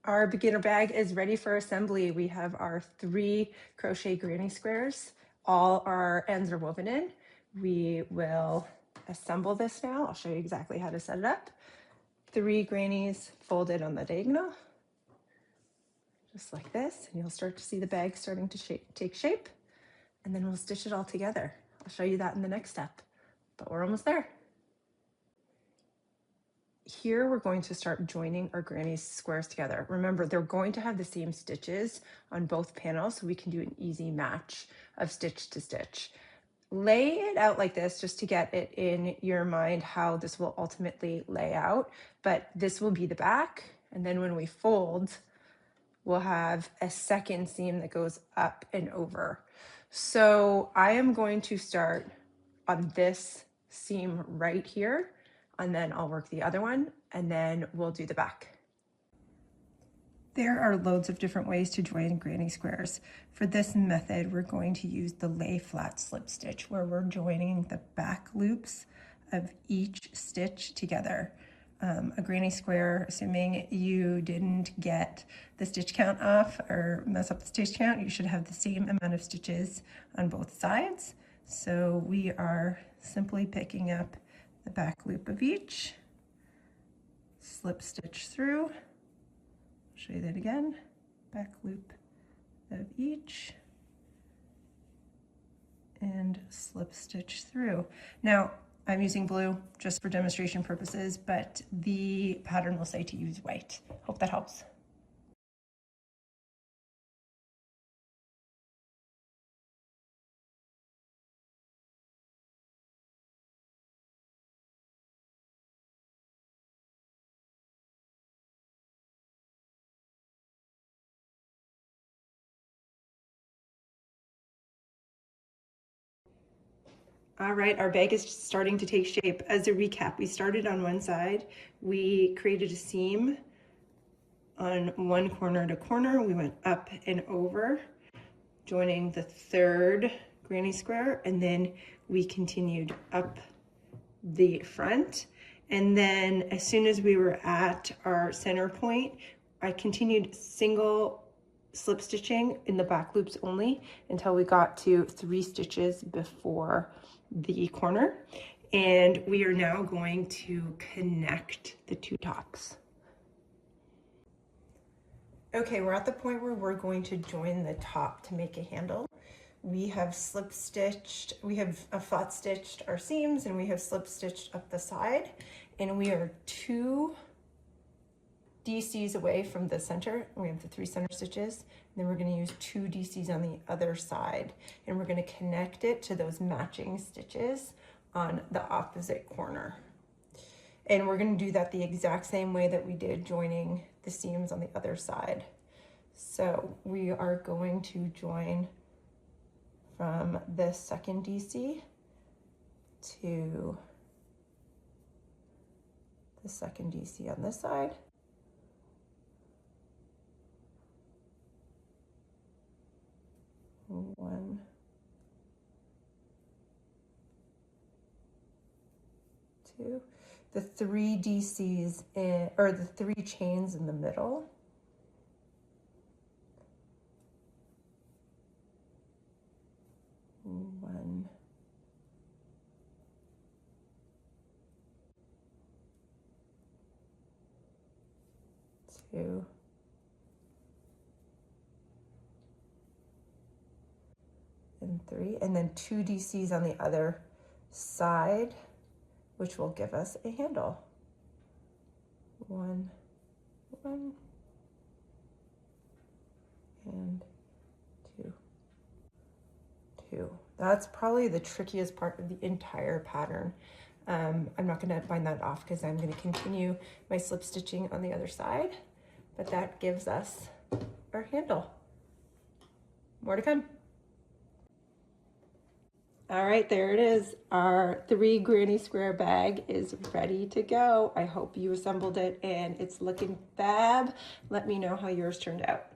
Our beginner bag is ready for assembly. We have our 3 crochet granny squares. All our ends are woven in. We will assemble this now. I'll show you exactly how to set it up. 3 grannies folded on the diagonal, just like this, and you'll start to see the bag starting to take shape, and then we'll stitch it all together. I'll show you that in the next step, but we're almost there. Here we're going to start joining our granny squares together. Remember, they're going to have the same stitches on both panels, so we can do an easy match of stitch to stitch. Lay it out like this just to get it in your mind how this will ultimately lay out, but this will be the back, and then when we fold, we'll have a second seam that goes up and over. So I am going to start on this seam right here, and then I'll work the other one, and then we'll do the back. There are loads of different ways to join granny squares. For this method, we're going to use the lay flat slip stitch, where we're joining the back loops of each stitch together. A granny square, assuming you didn't get the stitch count off or mess up the stitch count, you should have the same amount of stitches on both sides. So we are simply picking up the back loop of each, slip stitch through. I'll show you that again. Back loop of each and slip stitch through. Now, I'm using blue just for demonstration purposes, but the pattern will say to use white. Hope that helps. All right, our bag is starting to take shape. As a recap, we started on one side. We created a seam on one corner to corner. We went up and over, joining the 3rd granny square, and then we continued up the front. And then as soon as we were at our center point, I continued single slip stitching in the back loops only until we got to 3 stitches before the corner, and we are now going to connect the 2 tops. Okay, we're at the point where we're going to join the top to make a handle. We have slip stitched, we have flat stitched our seams, and we have slip stitched up the side, and we are 2 DCs away from the center. We have the 3 center stitches, and then we're going to use 2 DCs on the other side, and we're going to connect it to those matching stitches on the opposite corner. And we're going to do that the exact same way that we did joining the seams on the other side. So we are going to join from this 2nd DC to the 2nd DC on this side. One, 2, the 3 DCs in, or the 3 chains in the middle. One, 2, and 3, and then 2 DCs on the other side, which will give us a handle. 1, 1, and 2, 2. That's probably the trickiest part of the entire pattern. I'm not going to bind that off because I'm going to continue my slip stitching on the other side, but that gives us our handle. More to come. All right, there it is. Our 3 granny square bag is ready to go. I hope you assembled it and it's looking fab. Let me know how yours turned out.